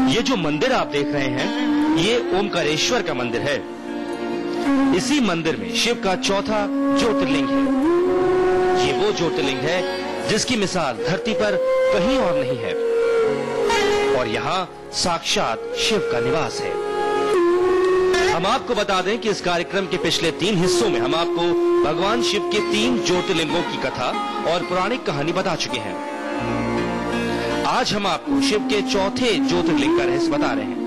ये जो मंदिर आप देख रहे हैं, ये ओमकारेश्वर का मंदिर है। इसी मंदिर में शिव का चौथा ज्योतिर्लिंग है। ये वो ज्योतिर्लिंग है जिसकी मिसाल धरती पर कहीं और नहीं है, और यहाँ साक्षात शिव का निवास है। हम आपको बता दें कि इस कार्यक्रम के पिछले 3 हिस्सों में हम आपको भगवान शिव के 3 ज्योतिर्लिंगों की कथा और पौराणिक कहानी बता चुके हैं। आज हम आपको शिव के चौथे ज्योतिर्लिंग का रहस्य बता रहे हैं।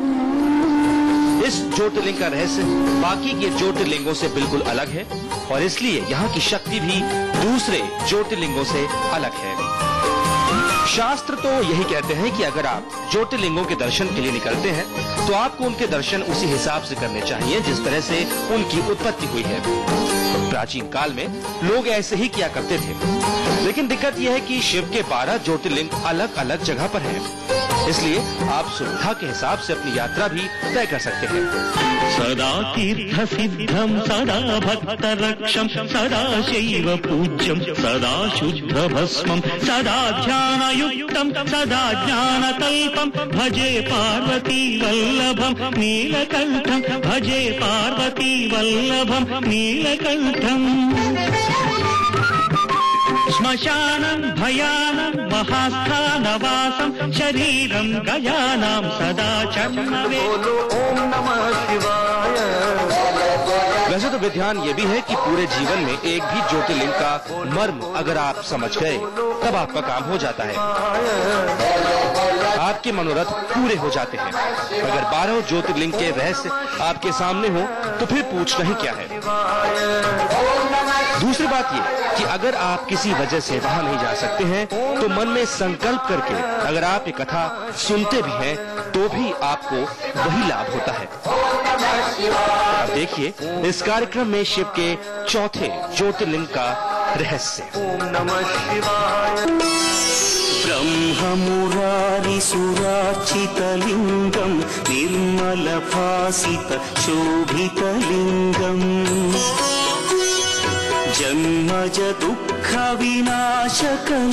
इस ज्योतिर्लिंग का रहस्य बाकी के ज्योतिर्लिंगों से बिल्कुल अलग है, और इसलिए यहाँ की शक्ति भी दूसरे ज्योतिर्लिंगों से अलग है। शास्त्र तो यही कहते हैं कि अगर आप ज्योतिर्लिंगों के दर्शन के लिए निकलते हैं तो आपको उनके दर्शन उसी हिसाब से करने चाहिए जिस तरह से उनकी उत्पत्ति हुई है। प्राचीन काल में लोग ऐसे ही किया करते थे, लेकिन दिक्कत यह है कि शिव के 12 ज्योतिर्लिंग अलग अलग जगह पर हैं, इसलिए आप सुविधा के हिसाब से अपनी यात्रा भी तय कर सकते हैं। सदा तीर्थ सिद्धम सदा भक्त रक्षम सदा शैव पूज्यम सदा शुद्ध भस्मम सदा ध्यान युक्तम सदा ज्ञान कल्पम भजे पार्वती वल्लभम नीलकंठम भजे पार्वती वल्लभम नीलकंठम। श्मशानं भयानं महास्थानवासं शरीरं गजानां सदा चन्नवे। ओम नमः शिवाय। वैसे तो विद्वान ये भी है कि पूरे जीवन में एक भी ज्योतिर्लिंग का मर्म अगर आप समझ गए तब आपका काम हो जाता है, आपके मनोरथ पूरे हो जाते हैं। अगर 12 ज्योतिर्लिंग के रहस्य आपके सामने हो तो फिर पूछना ही क्या है। दूसरी बात ये कि अगर आप किसी वजह से वहां नहीं जा सकते हैं तो मन में संकल्प करके अगर आप ये कथा सुनते भी हैं तो भी आपको वही लाभ होता है। अब देखिए इस कार्यक्रम में शिव के चौथे ज्योतिर्लिंग का रहस्य। ओम नमः शिवाय। ब्रह्म मुरारी सुराचितलिंगम निर्मल भासित शोभितलिंगम जन्मज दुःख विनाशकलिंगम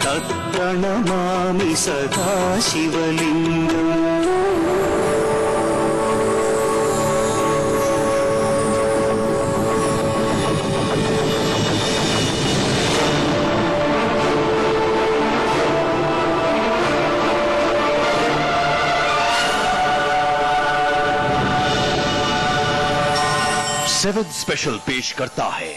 तत्प्रणमामि सदा शिवलिंगम। सेवन स्पेशल पेश करता है।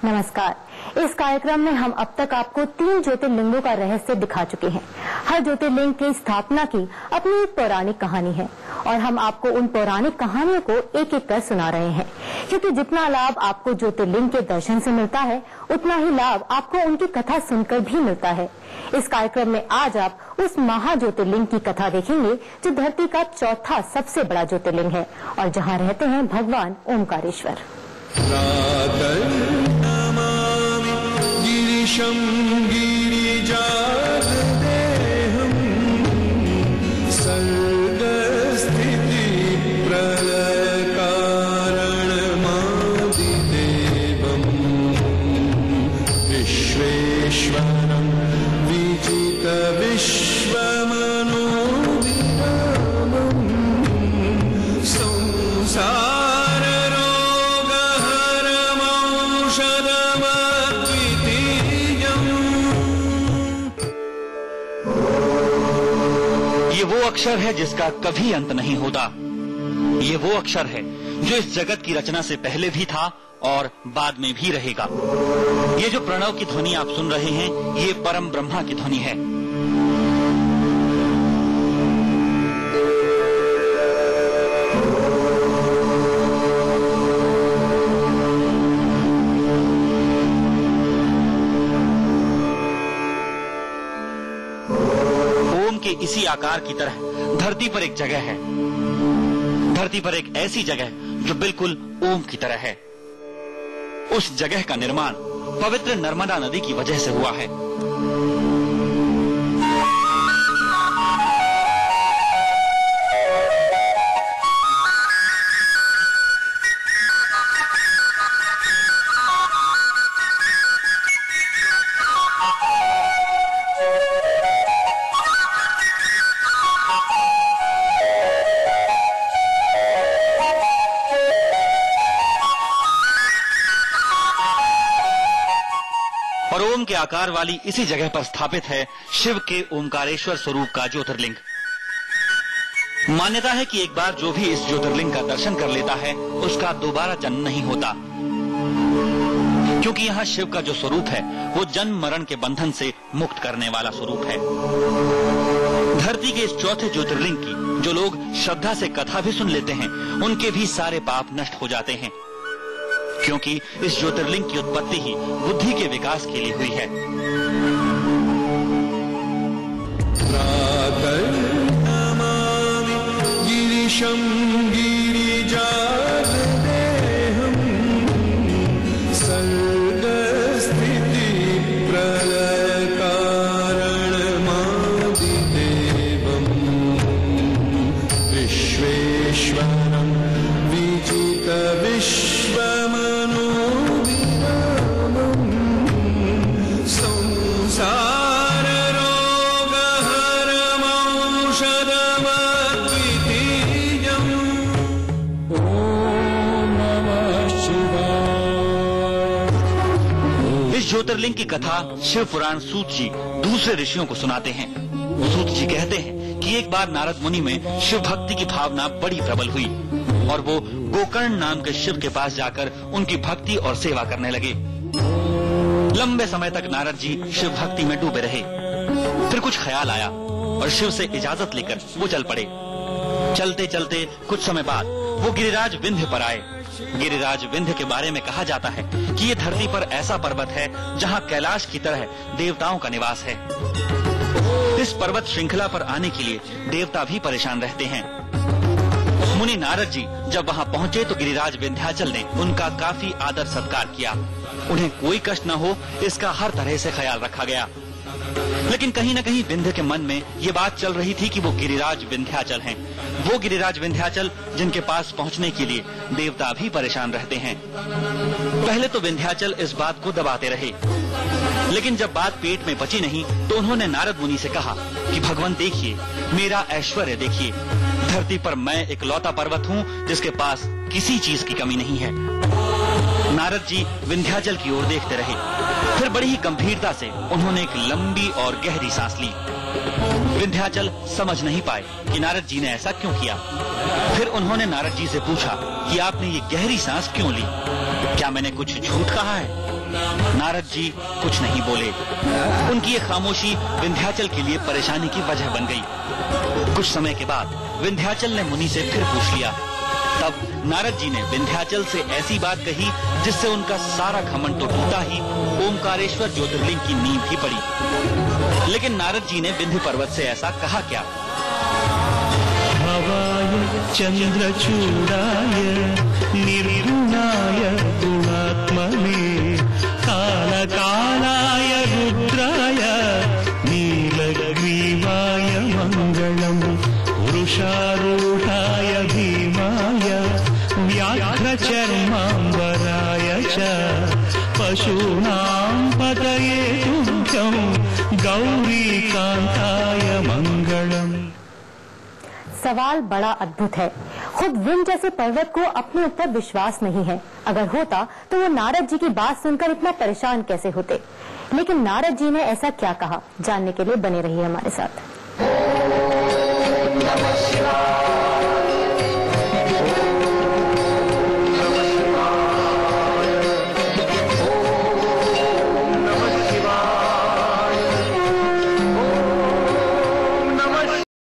नमस्कार। इस कार्यक्रम में हम अब तक आपको 3 ज्योतिर्लिंगों का रहस्य दिखा चुके हैं। हर ज्योतिर्लिंग की स्थापना की अपनी एक पौराणिक कहानी है, और हम आपको उन पौराणिक कहानियों को एक एक कर सुना रहे हैं, क्योंकि जितना लाभ आपको ज्योतिर्लिंग के दर्शन से मिलता है उतना ही लाभ आपको उनकी कथा सुनकर भी मिलता है। इस कार्यक्रम में आज आप उस महाज्योतिर्लिंग की कथा देखेंगे जो धरती का चौथा सबसे बड़ा ज्योतिर्लिंग है और जहाँ रहते हैं भगवान ओमकारेश्वर। ये वो अक्षर है जिसका कभी अंत नहीं होता। ये वो अक्षर है जो इस जगत की रचना से पहले भी था और बाद में भी रहेगा। ये जो प्रणव की ध्वनि आप सुन रहे हैं, ये परम ब्रह्मा की ध्वनि है। ओम के इसी आकार की तरह धरती पर एक जगह है, धरती पर एक ऐसी जगह जो बिल्कुल ओम की तरह है। उस जगह का निर्माण पवित्र नर्मदा नदी की वजह से हुआ है। और ओम के आकार वाली इसी जगह पर स्थापित है शिव के ओमकारेश्वर स्वरूप का ज्योतिर्लिंग। मान्यता है कि एक बार जो भी इस ज्योतिर्लिंग का दर्शन कर लेता है उसका दोबारा जन्म नहीं होता, क्योंकि यहाँ शिव का जो स्वरूप है वो जन्म मरण के बंधन से मुक्त करने वाला स्वरूप है। धरती के इस चौथे ज्योतिर्लिंग की जो लोग श्रद्धा से कथा भी सुन लेते हैं उनके भी सारे पाप नष्ट हो जाते हैं, क्योंकि इस ज्योतिर्लिंग की उत्पत्ति ही बुद्धि के विकास के लिए हुई है। गिरिशं गिरिजादेहं सर्गस्थिति प्रलय कारणमादिदेवं विश्वेश्वरं विजित ज्योतिर्लिंग की कथा शिव पुराण सूत जी दूसरे ऋषियों को सुनाते हैं। सूत जी कहते हैं कि एक बार नारद मुनि में शिव भक्ति की भावना बड़ी प्रबल हुई और वो गोकर्ण नाम के शिव के पास जाकर उनकी भक्ति और सेवा करने लगे। लंबे समय तक नारद जी शिव भक्ति में डूबे रहे। फिर कुछ ख्याल आया और शिव से इजाजत लेकर वो चल पड़े। चलते चलते कुछ समय बाद वो गिरिराज विंध्य पर आए। गिरिराज विंध्य के बारे में कहा जाता है कि ये धरती पर ऐसा पर्वत है जहाँ कैलाश की तरह देवताओं का निवास है। इस पर्वत श्रृंखला पर आने के लिए देवता भी परेशान रहते हैं। मुनि नारद जी जब वहाँ पहुँचे तो गिरिराज विंध्याचल ने उनका काफी आदर सत्कार किया। उन्हें कोई कष्ट न हो इसका हर तरह से ख्याल रखा गया। लेकिन कहीं न कहीं विंध्य के मन में ये बात चल रही थी कि वो गिरिराज विंध्याचल हैं, वो गिरिराज विंध्याचल जिनके पास पहुंचने के लिए देवता भी परेशान रहते हैं। पहले तो विंध्याचल इस बात को दबाते रहे, लेकिन जब बात पेट में बची नहीं तो उन्होंने नारद मुनि से कहा कि भगवान देखिए, मेरा ऐश्वर्य देखिए, धरती पर मैं इकलौता पर्वत हूँ जिसके पास किसी चीज की कमी नहीं है। नारद जी विंध्याचल की ओर देखते रहे। फिर बड़ी ही गंभीरता से उन्होंने एक लंबी और गहरी सांस ली। विंध्याचल समझ नहीं पाए कि नारद जी ने ऐसा क्यों किया। फिर उन्होंने नारद जी से पूछा कि आपने ये गहरी सांस क्यों ली, क्या मैंने कुछ झूठ कहा है? नारद जी कुछ नहीं बोले। उनकी ये खामोशी विंध्याचल के लिए परेशानी की वजह बन गई। कुछ समय के बाद विंध्याचल ने मुनि से फिर पूछ लिया। तब नारद जी ने विंध्याचल से ऐसी बात कही जिससे उनका सारा घमंड तो टूटा ही, ओमकारेश्वर ज्योतिर्लिंग की नींव ही पड़ी। लेकिन नारद जी ने विंध्य पर्वत से ऐसा कहा क्या? भवाय चंद्रचूडाय निर्गुणाय गुणात्मने कालकालाय रुद्राय नीलग्रीवाय मंगलम् पुरुषारूढाय भीमाय व्याघ्रचर्माम्बराय च पशूनां पतये तुभ्यं गौरीकान्ताय मंगलम्। सवाल बड़ा अद्भुत है। खुद विंध्य जैसे पर्वत को अपने ऊपर विश्वास नहीं है। अगर होता तो वो नारद जी की बात सुनकर इतना परेशान कैसे होते। लेकिन नारद जी ने ऐसा क्या कहा, जानने के लिए बने रहिए हमारे साथ।